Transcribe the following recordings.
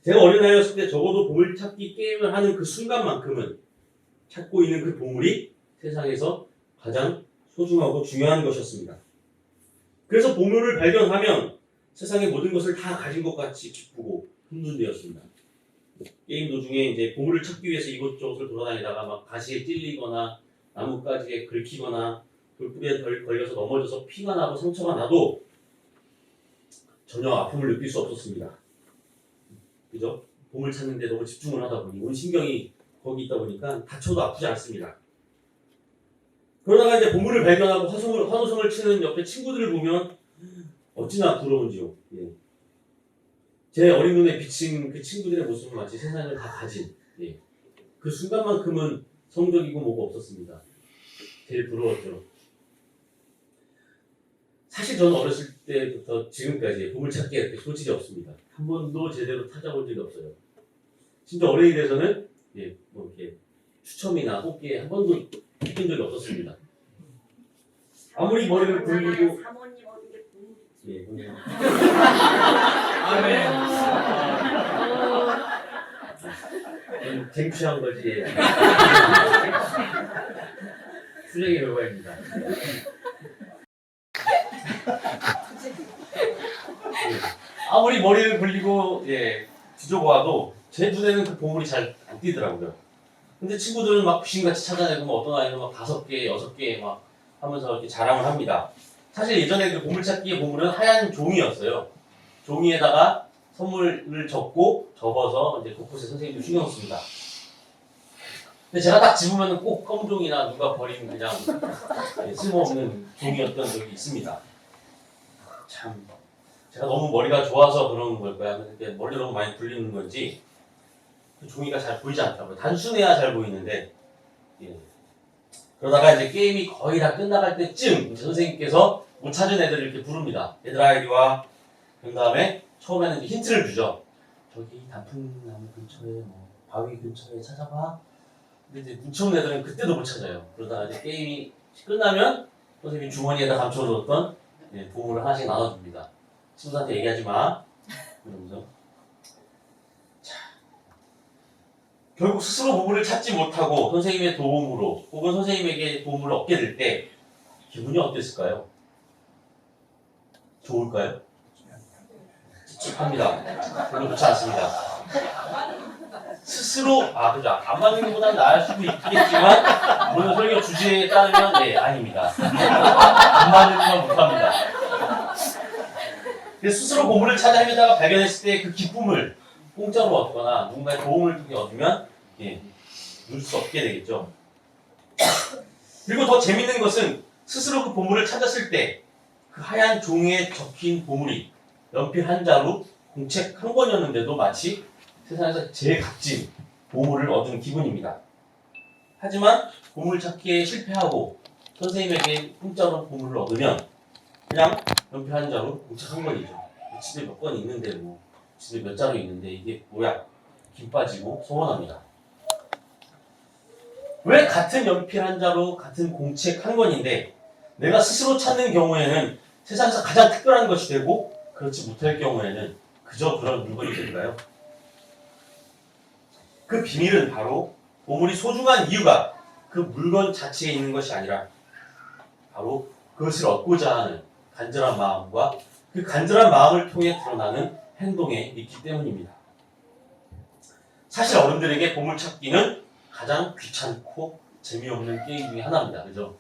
제가 어린아이였을 때 적어도 보물찾기 게임을 하는 그 순간만큼은 찾고 있는 그 보물이 세상에서 가장 소중하고 중요한 것이었습니다. 그래서 보물을 발견하면 세상의 모든 것을 다 가진 것 같이 기쁘고 흥분되었습니다. 게임 도중에 이제 보물을 찾기 위해서 이곳저곳을 돌아다니다가 막 가시에 찔리거나 나뭇가지에 긁히거나 돌부리에 걸려서 넘어져서 피가 나고 상처가 나도 전혀 아픔을 느낄 수 없었습니다. 그죠? 보물 찾는데 너무 집중을 하다 보니 온 신경이 거기 있다 보니까 다쳐도 아프지 않습니다. 그러다가 이제 보물을 발견하고 환호성을 치는 옆에 친구들을 보면 어찌나 부러운지요. 예. 제 어린 눈에 비친 그 친구들의 모습은 마치 세상을 다 가진, 예. 그 순간만큼은 성적이고 뭐가 없었습니다. 제일 부러웠죠. 사실 저는 어렸을 때부터 지금까지 보물찾기에 이렇게 소질이 없습니다. 한 번도 제대로 찾아본 적이 없어요. 진짜 어른이 돼서는 예, 뭐 이렇게 추첨이나 뽑기에 한 번도 이긴 적이 없었습니다. 아무리 머리를 굴리고 사모님 어디게 예, 그냥 쟁취한 거지. 수령의 결과입니다. 아무리 머리를 굴리고 예, 뒤져보아도 제 눈에는 그 보물이 잘 안 띄더라고요. 근데 친구들은 막 귀신같이 찾아내고 뭐 어떤 아이는 막 5개, 6개 막 하면서 이렇게 자랑을 합니다. 사실 예전에 그 보물찾기의 보물은 하얀 종이였어요. 종이에다가 선물을 접고 접어서 이제 곳곳에 선생님도 신경 씁니다. 근데 제가 딱 집으면 꼭 검종이나 누가 버린 그냥 쓸모없는 종이었던 적이 있습니다. 참 제가 너무 머리가 좋아서 그런 걸까요? 근데 머리가 너무 많이 굴리는 건지 그 종이가 잘 보이지 않더라고요. 단순해야 잘 보이는데 예. 그러다가 이제 게임이 거의 다 끝나갈 때쯤 선생님께서 못 찾은 애들을 이렇게 부릅니다. 얘들아 이리 와. 그 다음에 처음에는 이제 힌트를 주죠. 저기 단풍나무 근처에 뭐 바위 근처에 찾아봐. 근데 이제 눈치 없는 애들은 그때도 못 찾아요. 그러다가 이제 게임이 끝나면 선생님이 주머니에다 감춰뒀던 예, 보물을 하나씩 나눠줍니다. 친구들한테 얘기하지 마. 이러면서. 자, 결국 스스로 보물을 찾지 못하고 선생님의 도움으로 혹은 선생님에게 도움을 얻게 될 때 기분이 어땠을까요? 좋을까요? 찝찝합니다. 별로 좋지 않습니다. 스스로 그죠. 안 맞는 것보다는 나을 수도 있겠지만 오늘 설교 주제에 따르면 네, 아닙니다. 안 맞는 건 못합니다. 스스로 보물을 찾아 헤매다가 발견했을 때 그 기쁨을 공짜로 얻거나 누군가의 도움을 통해 얻으면 예, 누릴 수 없게 되겠죠. 그리고 더 재밌는 것은 스스로 그 보물을 찾았을 때 그 하얀 종이에 적힌 보물이 연필 한 자루, 공책 한 권이었는데도 마치 세상에서 제일 값진 보물을 얻은 기분입니다. 하지만 보물 찾기에 실패하고 선생님에게 공짜로 보물을 얻으면 그냥 연필 한 자루, 공책 한 권이죠. 집에 몇 권 있는데 뭐 집에 몇 자루 있는데 이게 뭐야? 김 빠지고 서운합니다. 왜 같은 연필 한 자루, 같은 공책 한 권인데 내가 스스로 찾는 경우에는 세상에서 가장 특별한 것이 되고 그렇지 못할 경우에는 그저 그런 물건이 될까요? 그 비밀은 바로 보물이 소중한 이유가 그 물건 자체에 있는 것이 아니라 바로 그것을 얻고자 하는 간절한 마음과 그 간절한 마음을 통해 드러나는 행동에 있기 때문입니다. 사실 어른들에게 보물찾기는 가장 귀찮고 재미없는 게임 중에 하나입니다. 그죠?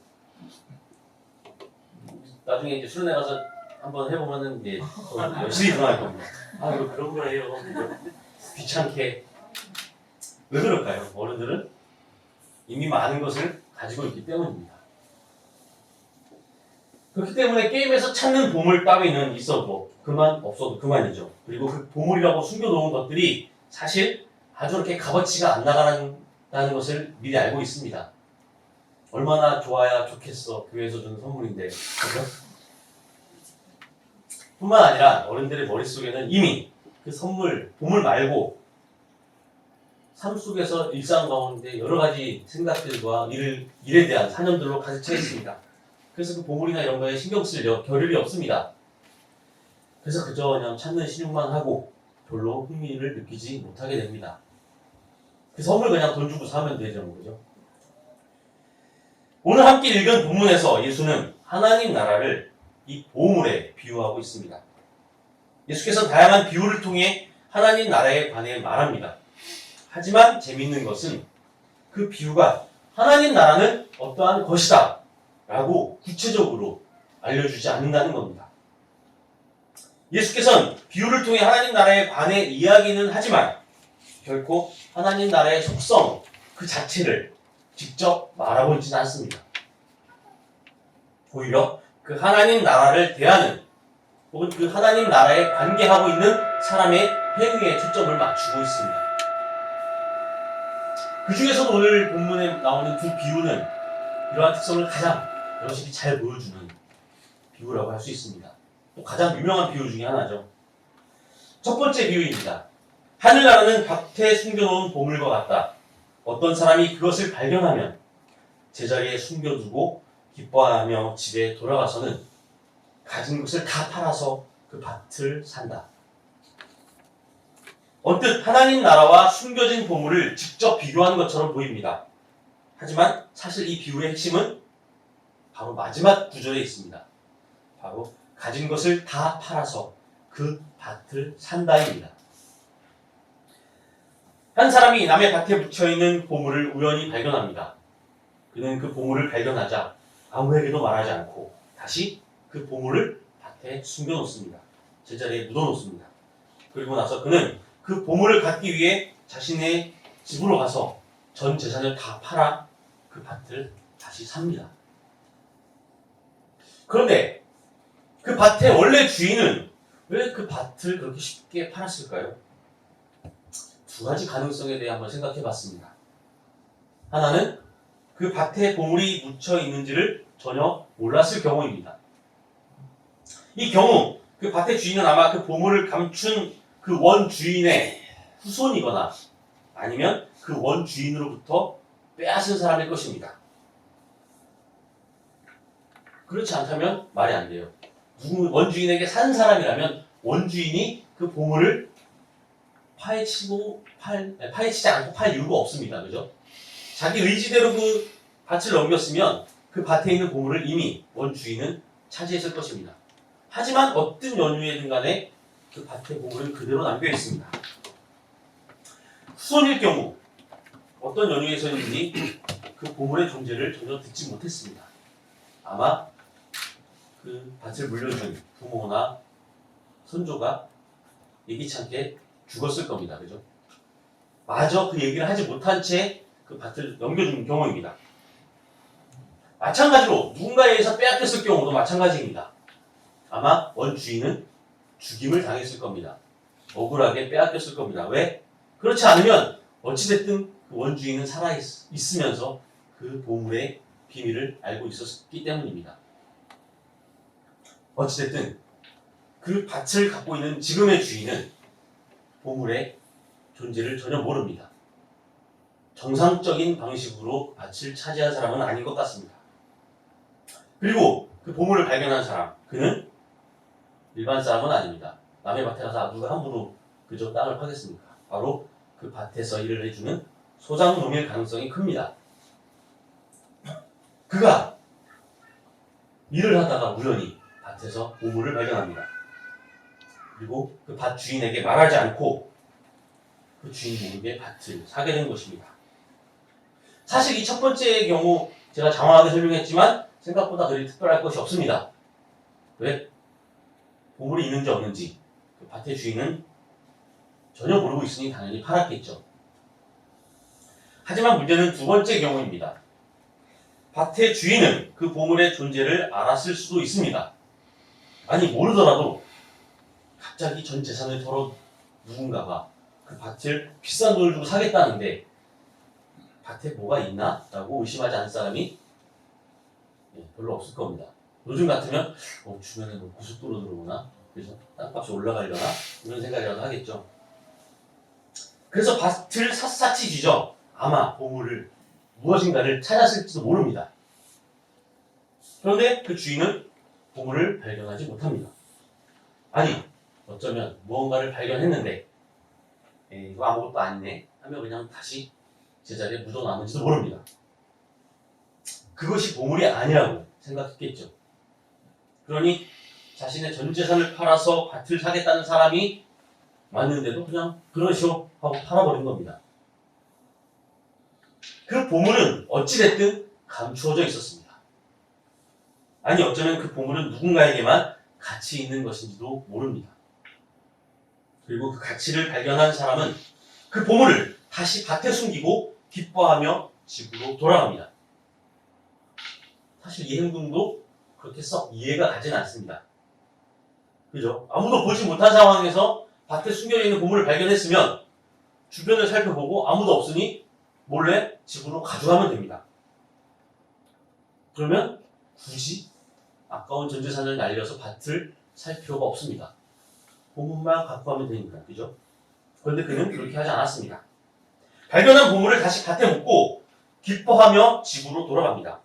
나중에 이제 수련회 가서 한번 해보면은 이제 열심히 드러날 겁니다. 이거 그런 거예요. 귀찮게. 왜 그럴까요? 어른들은 이미 많은 것을 가지고 있기 때문입니다. 그렇기 때문에 게임에서 찾는 보물 따위는 있어도 그만 없어도 그만이죠. 그리고 그 보물이라고 숨겨놓은 것들이 사실 아주 그렇게 값어치가 안 나가는 것을 미리 알고 있습니다. 얼마나 좋아야 좋겠어. 교회에서 주는 선물인데. 그죠? 뿐만 아니라 어른들의 머릿속에는 이미 그 선물, 보물 말고 삶 속에서 일상 가운데 여러 가지 생각들과 일에 대한 사념들로 가득 차 있습니다. 그래서 그 보물이나 이런 거에 신경 쓸 겨를이 없습니다. 그래서 그저 그냥 찾는 신용만 하고 별로 흥미를 느끼지 못하게 됩니다. 그 선물 그냥 돈 주고 사면 되죠, 그죠? 오늘 함께 읽은 본문에서 예수는 하나님 나라를 이 보물에 비유하고 있습니다. 예수께서 다양한 비유를 통해 하나님 나라에 관해 말합니다. 하지만 재미있는 것은 그 비유가 하나님 나라는 어떠한 것이다 라고 구체적으로 알려주지 않는다는 겁니다. 예수께서는 비유를 통해 하나님 나라에 관해 이야기는 하지만 결코 하나님 나라의 속성 그 자체를 직접 말하고 있지는 않습니다. 오히려 그 하나님 나라를 대하는 혹은 그 하나님 나라에 관계하고 있는 사람의 행위에 초점을 맞추고 있습니다. 그 중에서도 오늘 본문에 나오는 두 비유는 이러한 특성을 가장 여러분이 잘 보여주는 비유라고 할 수 있습니다. 또 가장 유명한 비유 중에 하나죠. 첫 번째 비유입니다. 하늘나라는 밭에 숨겨놓은 보물과 같다. 어떤 사람이 그것을 발견하면 제자리에 숨겨두고 기뻐하며 집에 돌아가서는 가진 것을 다 팔아서 그 밭을 산다. 언뜻 하나님 나라와 숨겨진 보물을 직접 비교하는 것처럼 보입니다. 하지만 사실 이 비유의 핵심은 바로 마지막 구절에 있습니다. 바로 가진 것을 다 팔아서 그 밭을 산다입니다. 한 사람이 남의 밭에 묻혀있는 보물을 우연히 발견합니다. 그는 그 보물을 발견하자 아무에게도 말하지 않고 다시 그 보물을 밭에 숨겨놓습니다. 제자리에 묻어놓습니다. 그리고 나서 그는 그 보물을 갖기 위해 자신의 집으로 가서 전 재산을 다 팔아 그 밭을 다시 삽니다. 그런데 그 밭의 원래 주인은 왜 그 밭을 그렇게 쉽게 팔았을까요? 두 가지 가능성에 대해 한번 생각해 봤습니다. 하나는 그 밭에 보물이 묻혀 있는지를 전혀 몰랐을 경우입니다. 이 경우 그 밭의 주인은 아마 그 보물을 감춘 그 원주인의 후손이거나 아니면 그 원주인으로부터 빼앗은 사람일 것입니다. 그렇지 않다면 말이 안 돼요. 원주인에게 산 사람이라면 원주인이 그 보물을 파헤치지 않고 팔 이유가 없습니다. 그죠? 자기 의지대로 그 밭을 넘겼으면 그 밭에 있는 보물을 이미 원주인은 차지했을 것입니다. 하지만 어떤 연유에든 간에 그 밭의 보물은 그대로 남겨 있습니다. 후손일 경우 어떤 연유에서인지 그 보물의 존재를 전혀 듣지 못했습니다. 아마 그 밭을 물려준 부모나 손조가 예기치 않게 죽었을 겁니다. 그죠? 마저 그 얘기를 하지 못한 채 그 밭을 넘겨준 경우입니다. 마찬가지로 누군가에 의해서 빼앗겼을 경우도 마찬가지입니다. 아마 원주인은 죽임을 당했을 겁니다. 억울하게 빼앗겼을 겁니다. 왜? 그렇지 않으면 어찌됐든 그 원주인은 살아있으면서 그 보물의 비밀을 알고 있었기 때문입니다. 어찌됐든 그 밭을 갖고 있는 지금의 주인은 보물의 존재를 전혀 모릅니다. 정상적인 방식으로 밭을 차지한 사람은 아닌 것 같습니다. 그리고 그 보물을 발견한 사람, 그는 일반 사람은 아닙니다. 남의 밭에 가서 누가 함부로 그저 땅을 파겠습니까? 바로 그 밭에서 일을 해주는 소장농일 가능성이 큽니다. 그가 일을 하다가 우연히 밭에서 보물을 발견합니다. 그리고 그 밭 주인에게 말하지 않고 그 주인 모르게 밭을 사게 된 것입니다. 사실 이 첫 번째의 경우 제가 장황하게 설명했지만 생각보다 그리 특별할 것이 없습니다. 왜? 보물이 있는지 없는지 그 밭의 주인은 전혀 모르고 있으니 당연히 팔았겠죠. 하지만 문제는 두 번째 경우입니다. 밭의 주인은 그 보물의 존재를 알았을 수도 있습니다. 아니 모르더라도 갑자기 전 재산을 털어 누군가가 그 밭을 비싼 돈을 주고 사겠다는데 밭에 뭐가 있나? 라고 의심하지 않은 사람이 별로 없을 겁니다. 요즘 같으면 주변에 뭐 고속도로 들어오나? 그래서 땅값이 올라가려나? 이런 생각이라도 하겠죠. 그래서 밭을 샅샅이 뒤져 아마 보물을 무엇인가를 찾았을지도 모릅니다. 그런데 그 주인은 보물을 발견하지 못합니다. 아니 어쩌면 무언가를 발견했는데 이거 아무것도 아니네 하며 그냥 다시 제자리에 묻어나는지도 모릅니다. 그것이 보물이 아니라고 생각했겠죠. 그러니 자신의 전 재산을 팔아서 밭을 사겠다는 사람이 왔는데도 그냥 그러시오 하고 팔아버린 겁니다. 그 보물은 어찌됐든 감추어져 있었습니다. 아니 어쩌면 그 보물은 누군가에게만 가치 있는 것인지도 모릅니다. 그리고 그 가치를 발견한 사람은 그 보물을 다시 밭에 숨기고 기뻐하며 집으로 돌아갑니다. 사실 이 행동도 그렇게 썩 이해가 가진 않습니다. 그죠? 아무도 보지 못한 상황에서 밭에 숨겨져 있는 보물을 발견했으면 주변을 살펴보고 아무도 없으니 몰래 집으로 가져가면 됩니다. 그러면 굳이 아까운 전 재산을 날려서 밭을 살 필요가 없습니다. 보물만 갖고 가면 되니까, 그죠? 그런데 그는 그렇게 하지 않았습니다. 발견한 보물을 다시 밭에 묻고 기뻐하며 집으로 돌아갑니다.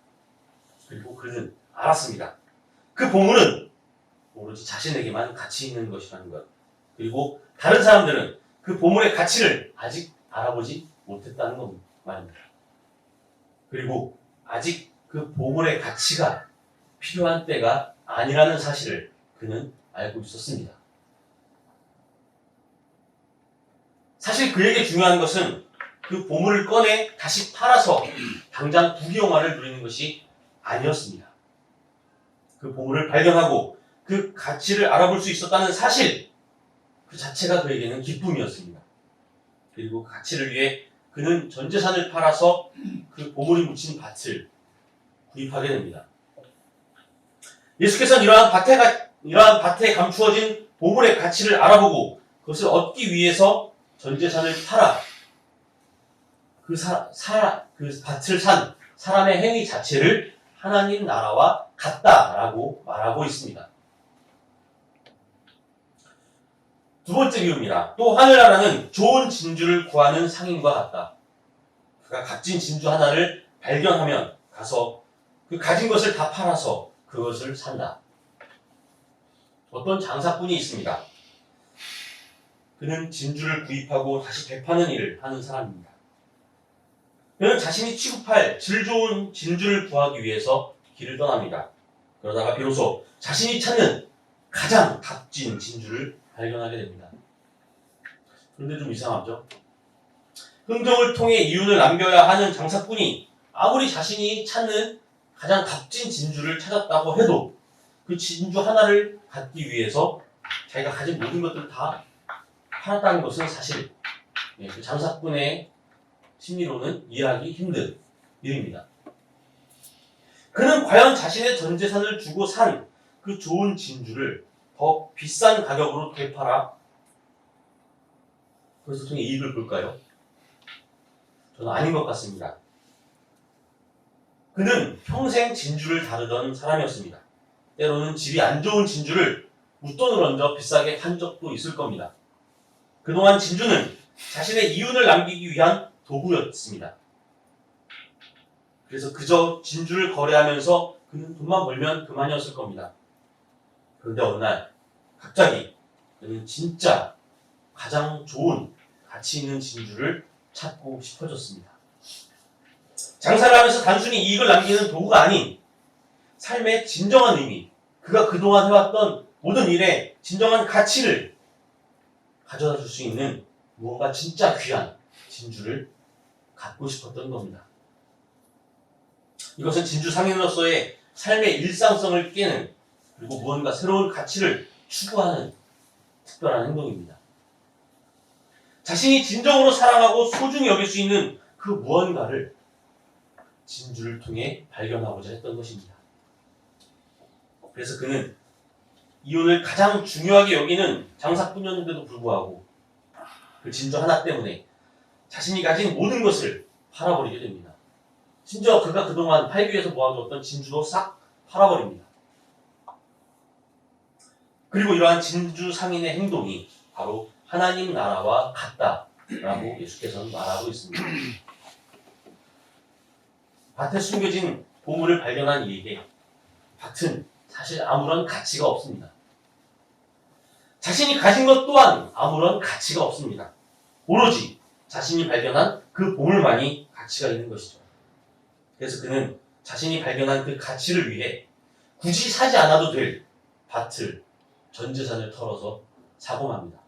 그리고 그는 알았습니다. 그 보물은 오로지 자신에게만 가치 있는 것이라는 것. 그리고 다른 사람들은 그 보물의 가치를 아직 알아보지 못했다는 것 말입니다. 그리고 아직 그 보물의 가치가 필요한 때가 아니라는 사실을 그는 알고 있었습니다. 사실 그에게 중요한 것은 그 보물을 꺼내 다시 팔아서 당장 부귀영화를 누리는 것이 아니었습니다. 그 보물을 발견하고 그 가치를 알아볼 수 있었다는 사실 그 자체가 그에게는 기쁨이었습니다. 그리고 그 가치를 위해 그는 전 재산을 팔아서 그 보물이 묻힌 밭을 구입하게 됩니다. 예수께서는 이러한 밭에 감추어진 보물의 가치를 알아보고 그것을 얻기 위해서 전 재산을 팔아 그 밭을 산 사람의 행위 자체를 하나님 나라와 같다라고 말하고 있습니다. 두 번째 비유입니다. 또 하늘나라는 좋은 진주를 구하는 상인과 같다. 그가 값진 진주 하나를 발견하면 가서 그 가진 것을 다 팔아서 그것을 산다. 어떤 장사꾼이 있습니다. 그는 진주를 구입하고 다시 되파는 일을 하는 사람입니다. 그는 자신이 취급할 질 좋은 진주를 구하기 위해서 길을 떠납니다. 그러다가 비로소 자신이 찾는 가장 값진 진주를 발견하게 됩니다. 그런데 좀 이상하죠? 흥정을 통해 이윤을 남겨야 하는 장사꾼이 아무리 자신이 찾는 가장 값진 진주를 찾았다고 해도 그 진주 하나를 갖기 위해서 자기가 가진 모든 것들을 다 팔았다는 것은 사실 그 장사꾼의 심리로는 이해하기 힘든 일입니다. 그는 과연 자신의 전 재산을 주고 산 그 좋은 진주를 더 비싼 가격으로 되팔아 그것을 통해 이익을 볼까요? 저는 아닌 것 같습니다. 그는 평생 진주를 다루던 사람이었습니다. 때로는 질이 안 좋은 진주를 웃돈을 얹어 비싸게 판 적도 있을 겁니다. 그동안 진주는 자신의 이윤을 남기기 위한 도구였습니다. 그래서 그저 진주를 거래하면서 그는 돈만 벌면 그만이었을 겁니다. 그런데 어느 날 갑자기 그는 진짜 가장 좋은 가치 있는 진주를 찾고 싶어졌습니다. 장사를 하면서 단순히 이익을 남기는 도구가 아닌 삶의 진정한 의미, 그가 그동안 해왔던 모든 일에 진정한 가치를 가져다 줄 수 있는 무언가 진짜 귀한 진주를 갖고 싶었던 겁니다. 이것은 진주 상인으로서의 삶의 일상성을 깨는 그리고 무언가 새로운 가치를 추구하는 특별한 행동입니다. 자신이 진정으로 사랑하고 소중히 여길 수 있는 그 무언가를 진주를 통해 발견하고자 했던 것입니다. 그래서 그는 이윤을 가장 중요하게 여기는 장사꾼이었는데도 불구하고 그 진주 하나 때문에 자신이 가진 모든 것을 팔아버리게 됩니다. 심지어 그가 그동안 팔기 위해서 모아두었던 진주도 싹 팔아버립니다. 그리고 이러한 진주 상인의 행동이 바로 하나님 나라와 같다라고 예수께서는 말하고 있습니다. 밭에 숨겨진 보물을 발견한 이에게 밭은 사실 아무런 가치가 없습니다. 자신이 가진 것 또한 아무런 가치가 없습니다. 오로지 자신이 발견한 그 보물만이 가치가 있는 것이죠. 그래서 그는 자신이 발견한 그 가치를 위해 굳이 사지 않아도 될 밭을, 전 재산을 털어서 사고 맙니다.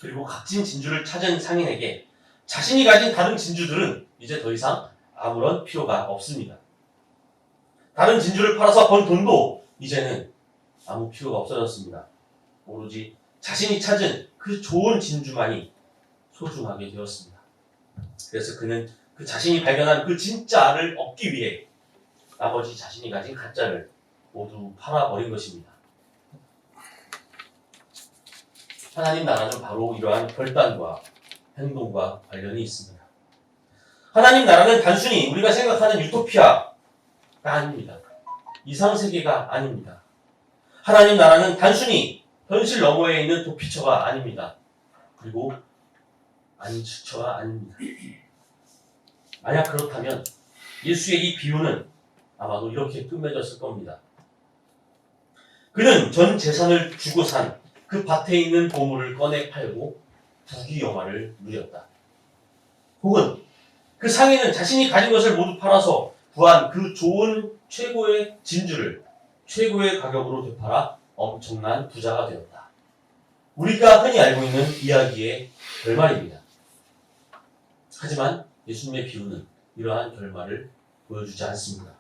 그리고 값진 진주를 찾은 상인에게 자신이 가진 다른 진주들은 이제 더 이상 아무런 필요가 없습니다. 다른 진주를 팔아서 번 돈도 이제는 아무 필요가 없어졌습니다. 오로지 자신이 찾은 그 좋은 진주만이 소중하게 되었습니다. 그래서 그는 그 자신이 발견한 그 진짜를 얻기 위해 나머지 자신이 가진 가짜를 모두 팔아버린 것입니다. 하나님 나라는 바로 이러한 결단과 행동과 관련이 있습니다. 하나님 나라는 단순히 우리가 생각하는 유토피아가 아닙니다. 이상세계가 아닙니다. 하나님 나라는 단순히 현실 너머에 있는 도피처가 아닙니다. 그리고 안식처가 아닙니다. 만약 그렇다면 예수의 이 비유는 아마도 이렇게 끝맺었을 겁니다. 그는 전 재산을 주고 산 그 밭에 있는 보물을 꺼내 팔고 부귀영화를 누렸다. 혹은 그 상인은 자신이 가진 것을 모두 팔아서 구한 그 좋은 최고의 진주를 최고의 가격으로 되팔아 엄청난 부자가 되었다. 우리가 흔히 알고 있는 이야기의 결말입니다. 하지만 예수님의 비유는 이러한 결말을 보여주지 않습니다.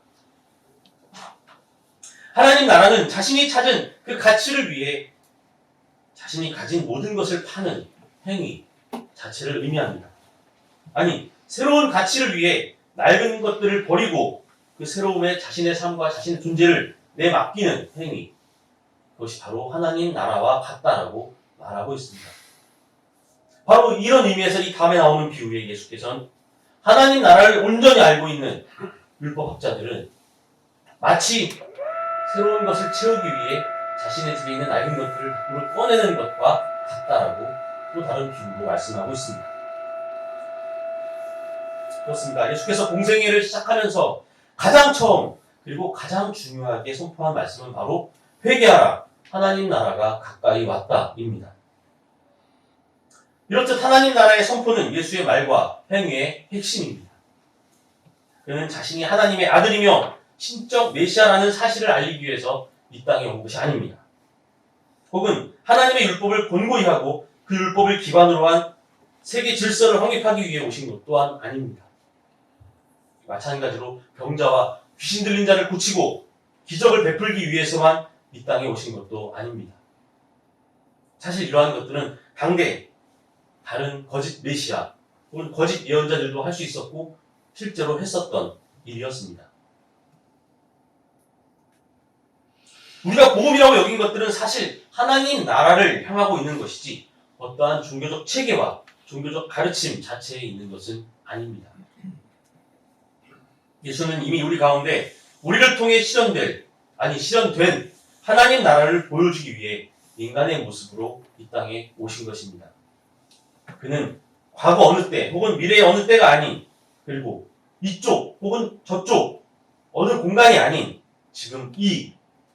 하나님 나라는 자신이 찾은 그 가치를 위해 자신이 가진 모든 것을 파는 행위 자체를 의미합니다. 아니, 새로운 가치를 위해 낡은 것들을 버리고 그 새로움에 자신의 삶과 자신의 존재를 내맡기는 행위, 그것이 바로 하나님 나라와 같다라고 말하고 있습니다. 바로 이런 의미에서 이 다음에 나오는 비유에 예수께서는 하나님 나라를 온전히 알고 있는 율법학자들은 마치 새로운 것을 채우기 위해 자신의 집에 있는 낡은 것들을 밖으로 꺼내는 것과 같다라고 또 다른 비유로 말씀하고 있습니다. 그렇습니다. 예수께서 공생애를 시작하면서 가장 처음 그리고 가장 중요하게 선포한 말씀은 바로 회개하라, 하나님 나라가 가까이 왔다입니다. 이렇듯 하나님 나라의 선포는 예수의 말과 행위의 핵심입니다. 그는 자신이 하나님의 아들이며 신적 메시아라는 사실을 알리기 위해서 이 땅에 온 것이 아닙니다. 혹은 하나님의 율법을 권고히 하고 그 율법을 기반으로 한 세계 질서를 확립하기 위해 오신 것 또한 아닙니다. 마찬가지로 병자와 귀신 들린 자를 고치고 기적을 베풀기 위해서만 이 땅에 오신 것도 아닙니다. 사실 이러한 것들은 당대 다른 거짓 메시아 혹은 거짓 예언자들도 할 수 있었고 실제로 했었던 일이었습니다. 우리가 복음이라고 여긴 것들은 사실 하나님 나라를 향하고 있는 것이지 어떠한 종교적 체계와 종교적 가르침 자체에 있는 것은 아닙니다. 예수는 이미 우리 가운데 우리를 통해 실현된 하나님 나라를 보여주기 위해 인간의 모습으로 이 땅에 오신 것입니다. 그는 과거 어느 때 혹은 미래의 어느 때가 아닌, 그리고 이쪽 혹은 저쪽 어느 공간이 아닌 지금 이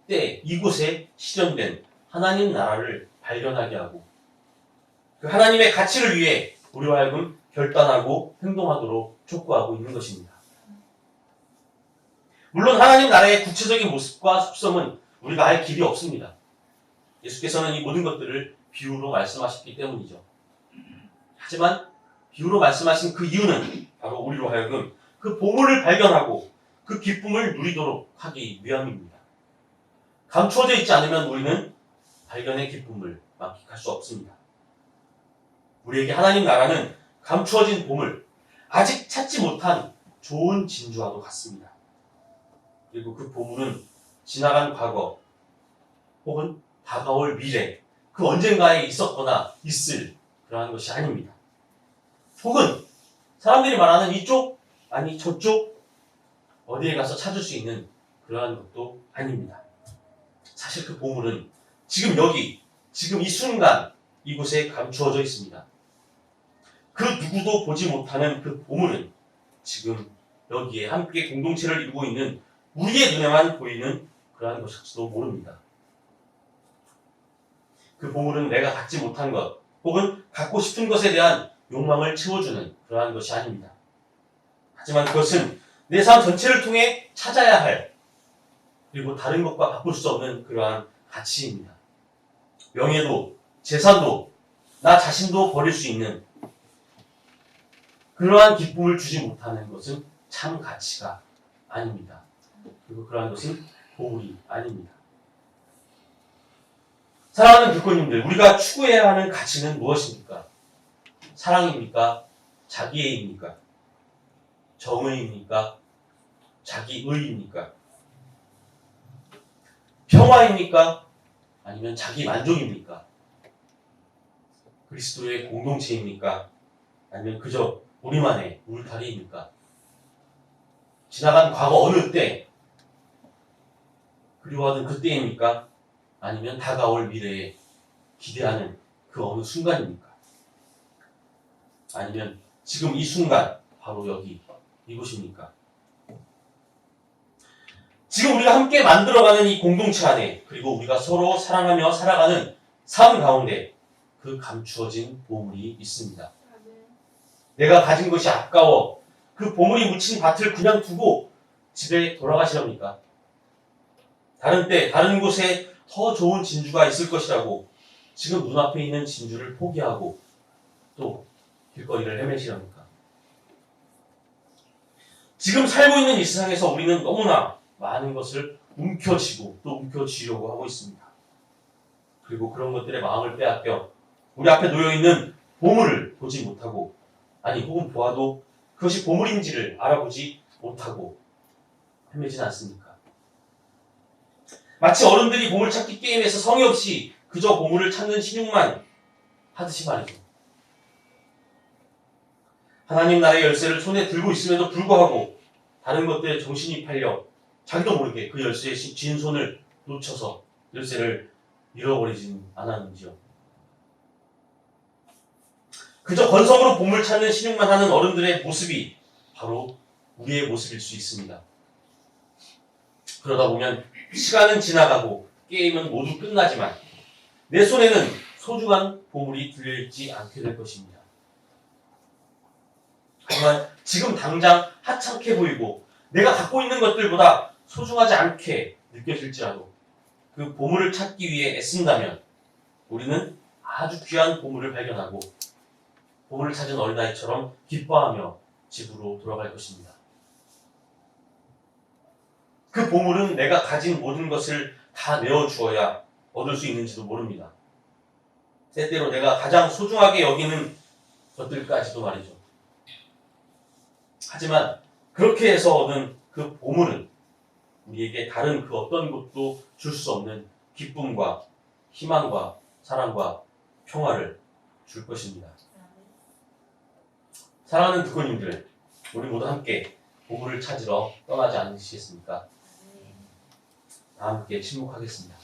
때 이곳에 실현된 하나님 나라를 발견하게 하고 그 하나님의 가치를 위해 우리와 하여금 결단하고 행동하도록 촉구하고 있는 것입니다. 물론 하나님 나라의 구체적인 모습과 속성은 우리가 알 길이 없습니다. 예수께서는 이 모든 것들을 비유로 말씀하셨기 때문이죠. 하지만 비유로 말씀하신 그 이유는 바로 우리로 하여금 그 보물을 발견하고 그 기쁨을 누리도록 하기 위함입니다. 감추어져 있지 않으면 우리는 발견의 기쁨을 만끽할 수 없습니다. 우리에게 하나님 나라는 감추어진 보물, 아직 찾지 못한 좋은 진주와도 같습니다. 그리고 그 보물은 지나간 과거 혹은 다가올 미래, 그 언젠가에 있었거나 있을 그러한 것이 아닙니다. 혹은 사람들이 말하는 이쪽, 아니 저쪽, 어디에 가서 찾을 수 있는 그러한 것도 아닙니다. 사실 그 보물은 지금 여기, 지금 이 순간 이곳에 감추어져 있습니다. 그 누구도 보지 못하는 그 보물은 지금 여기에 함께 공동체를 이루고 있는 우리의 눈에만 보이는 그러한 것일지도 모릅니다. 그 보물은 내가 갖지 못한 것, 혹은 갖고 싶은 것에 대한 욕망을 채워주는 그러한 것이 아닙니다. 하지만 그것은 내 삶 전체를 통해 찾아야 할, 그리고 다른 것과 바꿀 수 없는 그러한 가치입니다. 명예도, 재산도, 나 자신도 버릴 수 있는 그러한 기쁨을 주지 못하는 것은 참 가치가 아닙니다. 그리고 그러한 것은 보물이 아닙니다. 사랑하는 교권님들, 우리가 추구해야 하는 가치는 무엇입니까? 사랑입니까? 자기애입니까? 정의입니까? 자기의입니까? 평화입니까? 아니면 자기 만족입니까? 그리스도의 공동체입니까? 아니면 그저 우리만의 울타리입니까? 지나간 과거 어느 때 그리워하던 그때입니까? 아니면 다가올 미래에 기대하는 그 어느 순간입니까? 아니면 지금 이 순간 바로 여기 이곳입니까? 지금 우리가 함께 만들어가는 이 공동체 안에, 그리고 우리가 서로 사랑하며 살아가는 삶 가운데 그 감추어진 보물이 있습니다. 내가 가진 것이 아까워 그 보물이 묻힌 밭을 그냥 두고 집에 돌아가시렵니까? 다른 때, 다른 곳에 더 좋은 진주가 있을 것이라고 지금 눈앞에 있는 진주를 포기하고 또 길거리를 헤매시렵니까? 지금 살고 있는 이 세상에서 우리는 너무나 많은 것을 움켜쥐고 또 움켜쥐려고 하고 있습니다. 그리고 그런 것들의 마음을 빼앗겨 우리 앞에 놓여있는 보물을 보지 못하고, 아니 혹은 보아도 그것이 보물인지를 알아보지 못하고 헤매진 않습니까? 마치 어른들이 보물찾기 게임에서 성의 없이 그저 보물을 찾는 신용만 하듯이 말이죠. 하나님 나라의 열쇠를 손에 들고 있음에도 불구하고 다른 것들에 정신이 팔려 자기도 모르게 그 열쇠에 쥔 손을 놓쳐서 열쇠를 잃어버리진 않았는지요. 그저 건성으로 보물 찾는 신용만 하는 어른들의 모습이 바로 우리의 모습일 수 있습니다. 그러다 보면 시간은 지나가고 게임은 모두 끝나지만 내 손에는 소중한 보물이 들려있지 않게 될 것입니다. 하지만 지금 당장 하찮게 보이고 내가 갖고 있는 것들보다 소중하지 않게 느껴질지라도 그 보물을 찾기 위해 애쓴다면 우리는 아주 귀한 보물을 발견하고 보물을 찾은 어린아이처럼 기뻐하며 집으로 돌아갈 것입니다. 그 보물은 내가 가진 모든 것을 다 내어주어야 얻을 수 있는지도 모릅니다. 때때로 내가 가장 소중하게 여기는 것들까지도 말이죠. 하지만 그렇게 해서 얻은 그 보물은 우리에게 다른 그 어떤 것도 줄 수 없는 기쁨과 희망과 사랑과 평화를 줄 것입니다. 사랑하는 교권님들, 우리 모두 함께 보물을 찾으러 떠나지 않으시겠습니까? 다 함께 침묵하겠습니다.